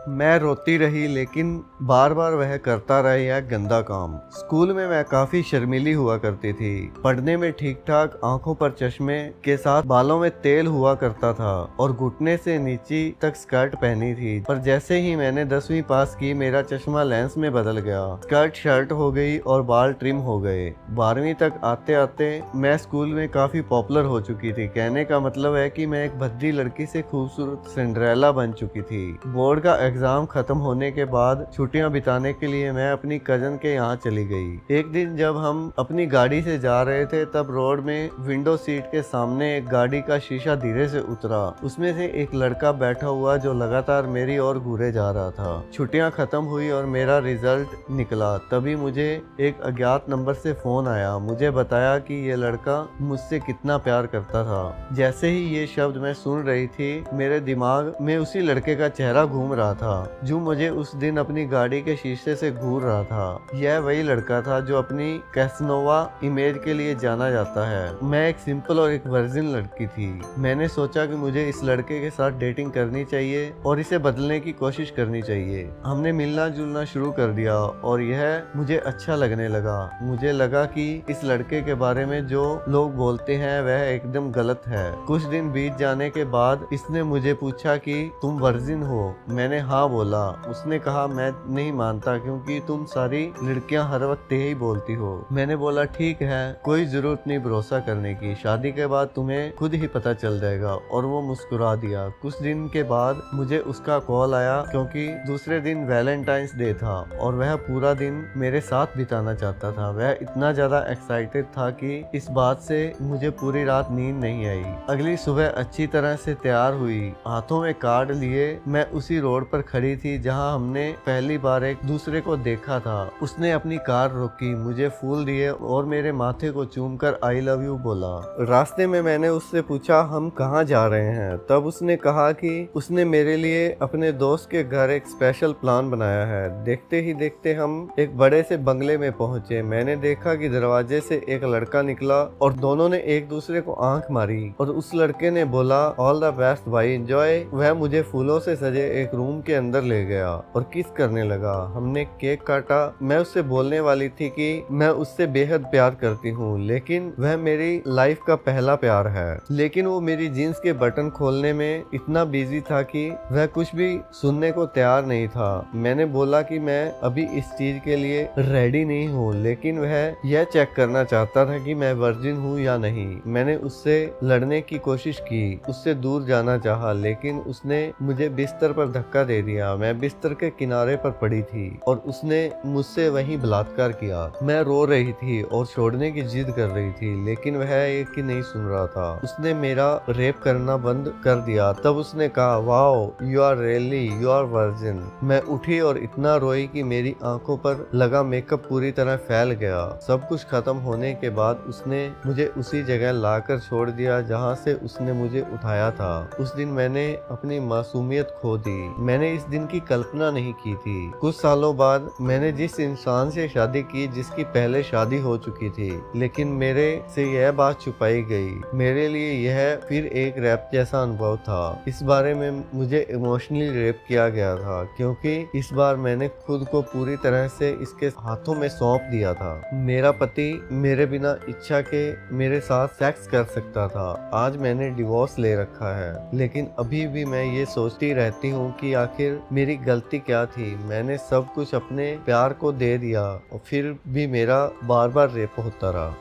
मैं रोती रही लेकिन बार बार वह करता रहा यह गंदा काम। स्कूल में मैं काफी शर्मीली हुआ करती थी। पढ़ने में ठीक ठाक, आंखों पर चश्मे के साथ बालों में तेल हुआ करता था और घुटने से नीचे तक स्कर्ट पहनी थी। पर जैसे ही मैंने 10वीं पास की मेरा चश्मा लेंस में बदल गया, स्कर्ट शर्ट हो गई और बाल ट्रिम हो गए। 12वीं तक आते आते मैं स्कूल में काफी पॉपुलर हो चुकी थी। कहने का मतलब है कि मैं एक भद्दी लड़की से खूबसूरत सिंड्रेला बन चुकी थी। बोर्ड का एग्जाम खत्म होने के बाद छुट्टियां बिताने के लिए मैं अपनी कजन के यहाँ चली गई। एक दिन जब हम अपनी गाड़ी से जा रहे थे तब रोड में विंडो सीट के सामने एक गाड़ी का शीशा धीरे से उतरा। उसमें से एक लड़का बैठा हुआ जो लगातार मेरी ओर घूरे जा रहा था। छुट्टियां खत्म हुई और मेरा रिजल्ट निकला। तभी मुझे एक अज्ञात नंबर से फोन आया। मुझे बताया कि ये लड़का मुझसे कितना प्यार करता था। जैसे ही ये शब्द मैं सुन रही थी मेरे दिमाग में उसी लड़के का चेहरा घूम रहा था जो मुझे उस दिन अपनी गाड़ी के शीशे से घूर रहा था। यह वही लड़का था जो अपनी कैसनोवा इमेज के लिए जाना जाता है। मैं एक सिंपल और एक वर्जिन लड़की थी। मैंने सोचा कि मुझे इस लड़के के साथ डेटिंग करनी चाहिए और इसे बदलने की कोशिश करनी चाहिए। हमने मिलना जुलना शुरू कर दिया और यह मुझे अच्छा लगने लगा। मुझे लगा कि इस लड़के के बारे में जो लोग बोलते हैं वह एकदम गलत है। कुछ दिन बीत जाने के बाद इसने मुझे पूछा कि तुम वर्जिन हो। मैंने हाँ बोला। उसने कहा मैं नहीं मानता क्योंकि तुम सारी लड़कियां हर वक्त यही बोलती हो। मैंने बोला ठीक है, कोई जरूरत नहीं भरोसा करने की, शादी के बाद तुम्हें खुद ही पता चल जाएगा। और वो मुस्कुरा दिया। कुछ दिन के बाद मुझे उसका कॉल आया क्योंकि दूसरे दिन वैलेंटाइंस डे था और वह पूरा दिन मेरे साथ बिताना चाहता था। वह इतना ज्यादा एक्साइटेड था कि इस बात से मुझे पूरी रात नींद नहीं आई। अगली सुबह अच्छी तरह से तैयार हुई, हाथों में कार्ड लिए मैं उसी रोड पर खड़ी थी जहां हमने पहली बार एक दूसरे को देखा था। उसने अपनी कार रोकी, मुझे फूल दिए और मेरे माथे को चूमकर आई लव यू बोला। रास्ते में मैंने उससे पूछा हम कहाँ जा रहे हैं। तब उसने कहा कि उसने मेरे लिए अपने दोस्त के घर एक स्पेशल प्लान बनाया है। देखते ही देखते हम एक बड़े से बंगले में पहुंचे। मैंने देखा कि दरवाजे से एक लड़का निकला और दोनों ने एक दूसरे को आंख मारी और उस लड़के ने बोला ऑल द बेस्ट भाई एंजॉय। वह मुझे फूलों से सजे एक रूम के अंदर ले गया और किस करने लगा। हमने केक काटा। मैं उससे बोलने वाली थी कि मैं उससे बेहद प्यार करती हूँ लेकिन वह मेरी लाइफ का पहला प्यार है। लेकिन वो मेरी जीन्स के बटन खोलने में इतना बिजी था कि वह कुछ भी सुनने को तैयार नहीं था। मैंने बोला कि मैं अभी इस चीज के लिए रेडी नहीं हूँ लेकिन वह यह चेक करना चाहता था कि मैं वर्जिन हूँ या नहीं। मैंने उससे लड़ने की कोशिश की, उससे दूर जाना चाहा लेकिन उसने मुझे बिस्तर पर धक्का दे दिया। मैं बिस्तर के किनारे पर पड़ी थी और उसने मुझसे वहीं बलात्कार किया। मैं रो रही थी और छोड़ने की जिद कर रही थी लेकिन वह एक ही नहीं सुन रहा था। उसने मेरा रेप करना बंद कर दिया। तब उसने कहा wow you are really you are virgin. मैं उठी और इतना रोई कि मेरी आंखों पर लगा मेकअप पूरी तरह फैल गया। सब कुछ खत्म होने के बाद उसने मुझे उसी जगह लाकर छोड़ दिया जहाँ से उसने मुझे उठाया था। उस दिन मैंने अपनी मासूमियत खो दी। मैंने इस दिन की कल्पना नहीं की थी। कुछ सालों बाद मैंने जिस इंसान से शादी की जिसकी पहले शादी हो चुकी थी लेकिन मेरे से यह बात छुपाई गई। मेरे लिए यह फिर एक रैप जैसा अनुभव था। इस बारे में मुझे इमोशनली रेप किया गया था क्योंकि इस बार मैंने खुद को पूरी तरह से इसके हाथों में सौंप दिया था। मेरा पति मेरे बिना इच्छा के मेरे साथ सेक्स कर सकता था। आज मैंने डिवोर्स ले रखा है लेकिन अभी भी मैं ये सोचती रहती हूँ कि आखिर मेरी गलती क्या थी। मैंने सब कुछ अपने प्यार को दे दिया और फिर भी मेरा बार बार रेप होता रहा।